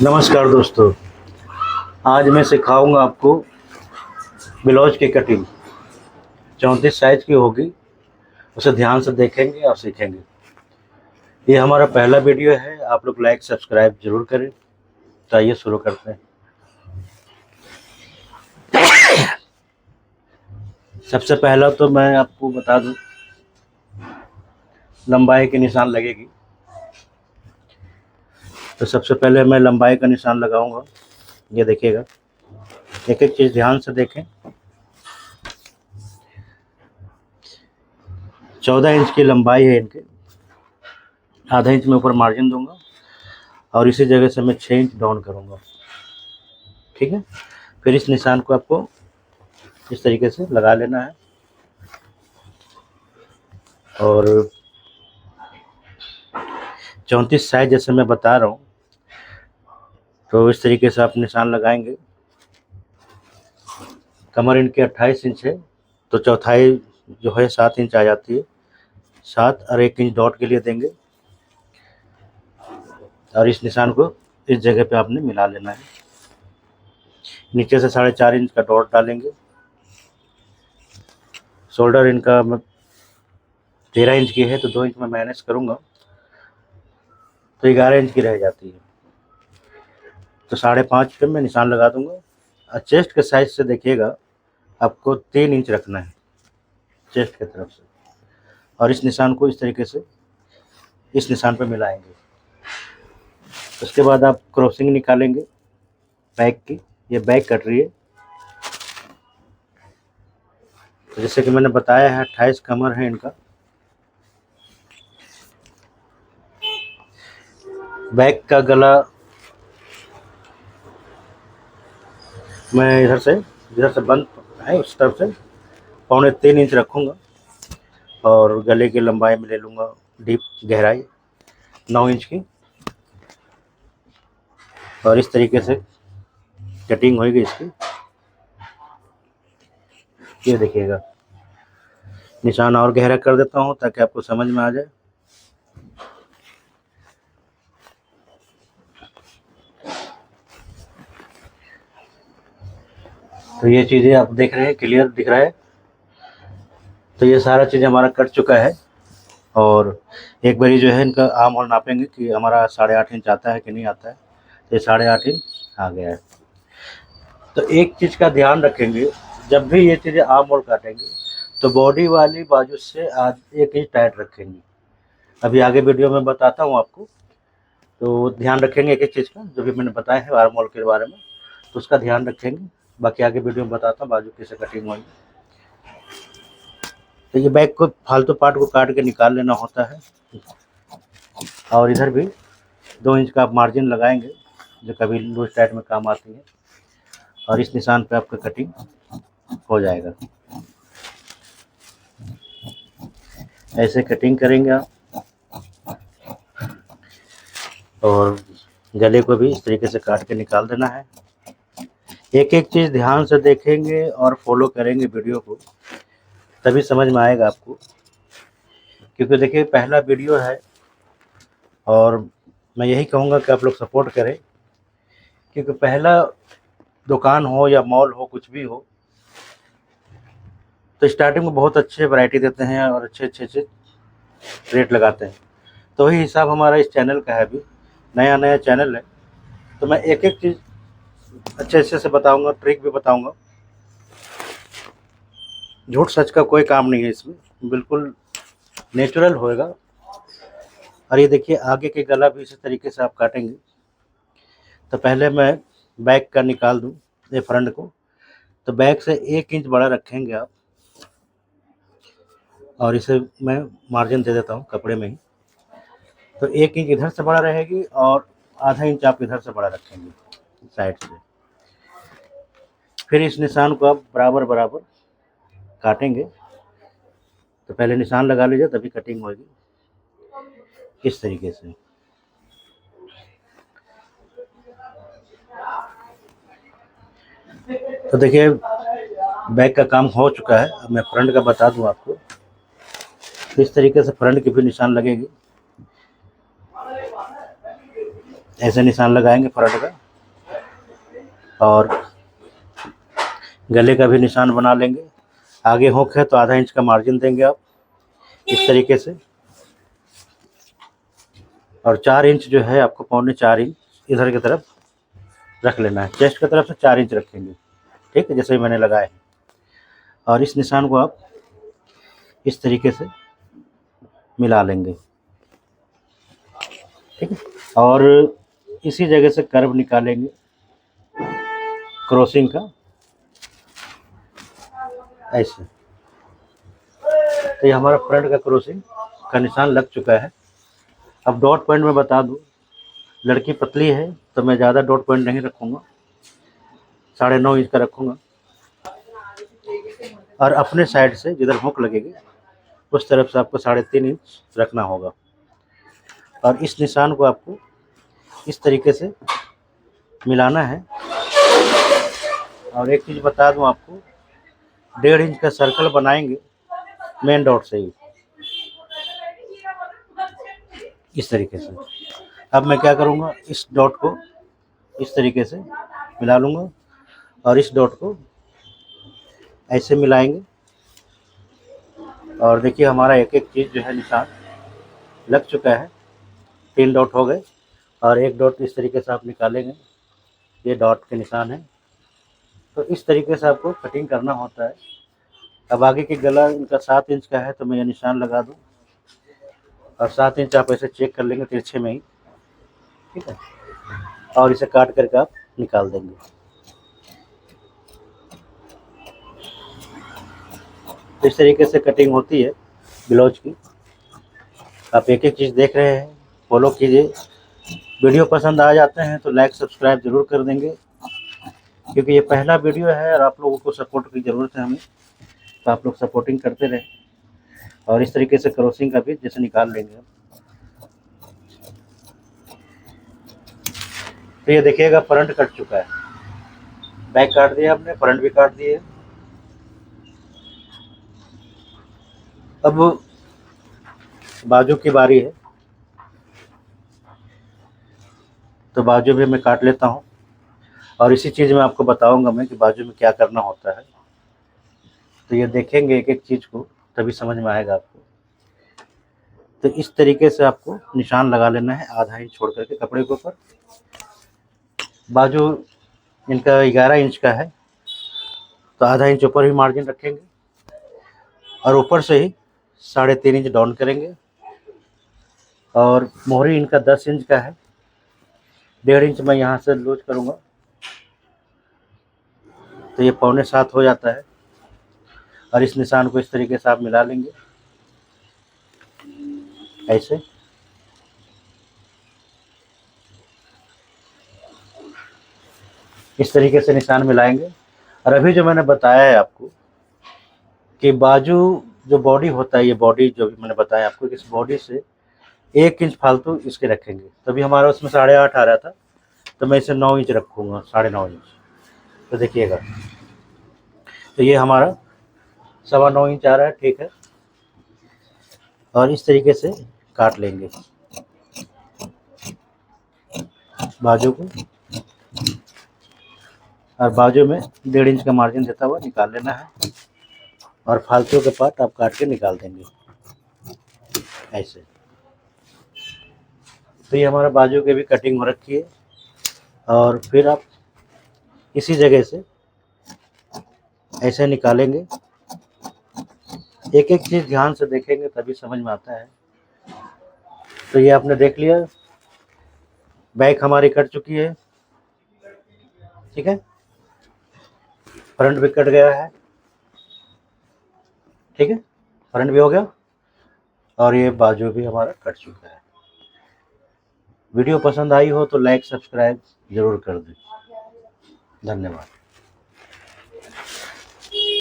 नमस्कार दोस्तों। आज मैं सिखाऊंगा आपको ब्लाउज की कटिंग 34 साइज की होगी। उसे ध्यान से देखेंगे और सीखेंगे। ये हमारा पहला वीडियो है। आप लोग लाइक सब्सक्राइब जरूर करें। तो आइए शुरू करते हैं। सबसे पहला तो मैं आपको बता दूं, लंबाई के निशान लगेगी। तो सबसे पहले मैं लंबाई का निशान लगाऊंगा। ये देखिएगा, एक एक चीज़ ध्यान से देखें। 14 इंच की लंबाई है इनके। आधा इंच में ऊपर मार्जिन दूंगा और इसी जगह से मैं 6 इंच डाउन करूंगा। ठीक है। फिर इस निशान को आपको इस तरीके से लगा लेना है और 34 साइज जैसे मैं बता रहा हूँ, तो इस तरीके से आप निशान लगाएंगे। कमर इनके 28 इंच है, तो चौथाई जो है 7 इंच आ जाती है। 7 और 1 इंच डॉट के लिए देंगे और इस निशान को इस जगह पे आपने मिला लेना है। नीचे से 4.5 इंच का डॉट डालेंगे। शोल्डर इनका 13 इंच की है, तो 2 इंच में माइनस करूँगा तो 11 इंच की रह जाती है। तो 5.5 पे मैं निशान लगा दूंगा। और चेस्ट के साइज से देखिएगा, आपको 3 इंच रखना है चेस्ट की तरफ से। और इस निशान को इस तरीके से इस निशान पर मिलाएंगे। उसके बाद आप क्रॉसिंग निकालेंगे बैक की। ये बैक कट रही है, तो जैसे कि मैंने बताया है 28 कमर है इनका। बैक का गला मैं इधर से बंद है, उस तरफ से 3.25 इंच रखूँगा और गले की लंबाई में ले लूँगा डीप गहराई 9 इंच की। और इस तरीके से कटिंग होगी इसकी। ये देखिएगा, निशान और गहरा कर देता हूँ ताकि आपको समझ में आ जाए। तो ये चीज़ें आप देख रहे हैं, क्लियर दिख रहा है। तो ये सारा चीज़ हमारा कट चुका है। और एक बारी जो है इनका आर्म होल नापेंगे कि हमारा 8.5 इंच आता है कि नहीं आता है। तो ये 8.5 इंच आ गया है। तो एक चीज़ का ध्यान रखेंगे, जब भी ये चीज़ें आर्म होल काटेंगे तो बॉडी वाली बाजू से 1 इंच टाइट रखेंगे। अभी आगे वीडियो में बताता हूँ आपको, तो ध्यान रखेंगे एक एक चीज़ का। जो भी मैंने बताया है आर्म होल के बारे में, तो उसका ध्यान रखेंगे। बाकी आगे वीडियो में बताता हूँ बाजू कैसे कटिंग होगी। तो ये बैक को फालतू पार्ट को काट के निकाल लेना होता है। और इधर भी 2 इंच का आप मार्जिन लगाएंगे, जो कभी लूज टाइट में काम आती है। और इस निशान पे आपका कटिंग हो जाएगा। ऐसे कटिंग करेंगे आप। और गले को भी इस तरीके से काट के निकाल देना है। एक एक चीज़ ध्यान से देखेंगे और फॉलो करेंगे वीडियो को, तभी समझ में आएगा आपको। क्योंकि देखिए पहला वीडियो है और मैं यही कहूँगा कि आप लोग सपोर्ट करें। क्योंकि पहला दुकान हो या मॉल हो, कुछ भी हो, तो स्टार्टिंग में बहुत अच्छे वैरायटी देते हैं और अच्छे रेट लगाते हैं। तो वही हिसाब हमारा इस चैनल का है। अभी नया चैनल है, तो मैं एक एक चीज़ अच्छे से बताऊंगा, ट्रिक भी बताऊंगा। झूठ सच का कोई काम नहीं है इसमें, बिल्कुल नेचुरल होएगा। और ये देखिए आगे के गला भी इसी तरीके से आप काटेंगे। तो पहले मैं बैक का निकाल दूं, ये फ्रंट को। तो बैक से 1 इंच बड़ा रखेंगे आप, और इसे मैं मार्जिन दे देता हूँ कपड़े में ही। तो 1 इंच इधर से बड़ा रहेगी और आधा इंच आप इधर से बड़ा रखेंगे साइड से। फिर इस निशान को आप बराबर बराबर काटेंगे। तो पहले निशान लगा लीजिए, तभी कटिंग होगी इस तरीके से। तो देखिए बैक का काम हो चुका है। अब मैं फ्रंट का बता दूं आपको। इस तरीके से फ्रंट की भी निशान लगेगी। ऐसे निशान लगाएंगे फ्रंट का, और गले का भी निशान बना लेंगे। आगे हुक है तो आधा इंच का मार्जिन देंगे आप इस तरीके से, और 4 इंच जो है आपको, 3.25 इंच इधर की तरफ रख लेना है। चेस्ट की तरफ से 4 इंच रखेंगे, ठीक है, जैसे मैंने लगाया है। और इस निशान को आप इस तरीके से मिला लेंगे, ठीक है। और इसी जगह से कर्व निकालेंगे क्रॉसिंग का, ऐसे। तो ये हमारा फ्रंट का क्रॉसिंग का निशान लग चुका है। अब डॉट पॉइंट में बता दूं, लड़की पतली है तो मैं ज़्यादा डॉट पॉइंट नहीं रखूँगा, 9.5 इंच का रखूँगा। और अपने साइड से जिधर हुक लगेगी उस तरफ से आपको 3.5 इंच रखना होगा। और इस निशान को आपको इस तरीके से मिलाना है। और एक चीज़ बता दूं आपको, 1.5 इंच का सर्कल बनाएंगे मेन डॉट से ही, इस तरीके से। अब मैं क्या करूँगा, इस डॉट को इस तरीके से मिला लूँगा और इस डॉट को ऐसे मिलाएंगे। और देखिए हमारा एक एक चीज़ जो है निशान लग चुका है। 3 डॉट हो गए और एक डॉट इस तरीके से आप निकालेंगे, ये डॉट के निशान है। तो इस तरीके से आपको कटिंग करना होता है। अब आगे की गला इनका 7 इंच का है तो मैं ये निशान लगा दूँ, और 7 इंच आप ऐसे चेक कर लेंगे तिरछे में ही, ठीक है। और इसे काट करके आप निकाल देंगे। तो इस तरीके से कटिंग होती है ब्लाउज की। आप एक एक चीज़ देख रहे हैं, फॉलो कीजिए। वीडियो पसंद आ जाते हैं तो लाइक सब्सक्राइब ज़रूर कर देंगे, क्योंकि ये पहला वीडियो है और आप लोगों को सपोर्ट की ज़रूरत है हमें, तो आप लोग सपोर्टिंग करते रहें। और इस तरीके से क्रॉसिंग का भी जैसे निकाल लेंगे। तो ये देखिएगा फ्रंट कट चुका है, बैक काट दिया आपने, फ्रंट भी काट दिए। अब बाजू की बारी है, तो बाजू भी मैं काट लेता हूँ। और इसी चीज़ में आपको बताऊंगा मैं कि बाजू में क्या करना होता है। तो ये देखेंगे एक एक चीज़ को तभी समझ में आएगा आपको। तो इस तरीके से आपको निशान लगा लेना है, आधा इंच छोड़ करके कपड़े के ऊपर। बाजू इनका 11 इंच का है तो आधा इंच ऊपर ही मार्जिन रखेंगे, और ऊपर से ही 3.5 इंच डाउन करेंगे। और मोहरी इनका 10 इंच का है, 1.5 इंच मैं यहाँ से लूज करूँगा, तो ये 6.25 हो जाता है। और इस निशान को इस तरीके से आप मिला लेंगे, ऐसे। इस तरीके से निशान मिलाएंगे। और अभी जो मैंने बताया है आपको कि बाजू जो बॉडी होता है, ये बॉडी जो भी मैंने बताया आपको, इस बॉडी से 1 इंच फालतू इसके रखेंगे। तभी हमारा उसमें 8.5 आ रहा था, तो मैं इसे 9 इंच रखूँगा, 9.5 इंच। तो देखिएगा, तो ये हमारा 9.25 इंच आ रहा है, ठीक है। और इस तरीके से काट लेंगे बाजू को, और बाजू में 1.5 इंच का मार्जिन देता हुआ निकाल लेना है। और फालतू के पार्ट आप काट के निकाल देंगे, ऐसे। तो ये हमारा बाजू के भी कटिंग हो रखी है। और फिर आप इसी जगह से ऐसे निकालेंगे। एक एक चीज़ ध्यान से देखेंगे तभी समझ में आता है। तो ये आपने देख लिया, बैक हमारी कट चुकी है, ठीक है। फ्रंट भी कट गया है, ठीक है, फ्रंट भी हो गया। और ये बाजू भी हमारा कट चुका है। वीडियो पसंद आई हो तो लाइक सब्सक्राइब ज़रूर कर दें। धन्यवाद।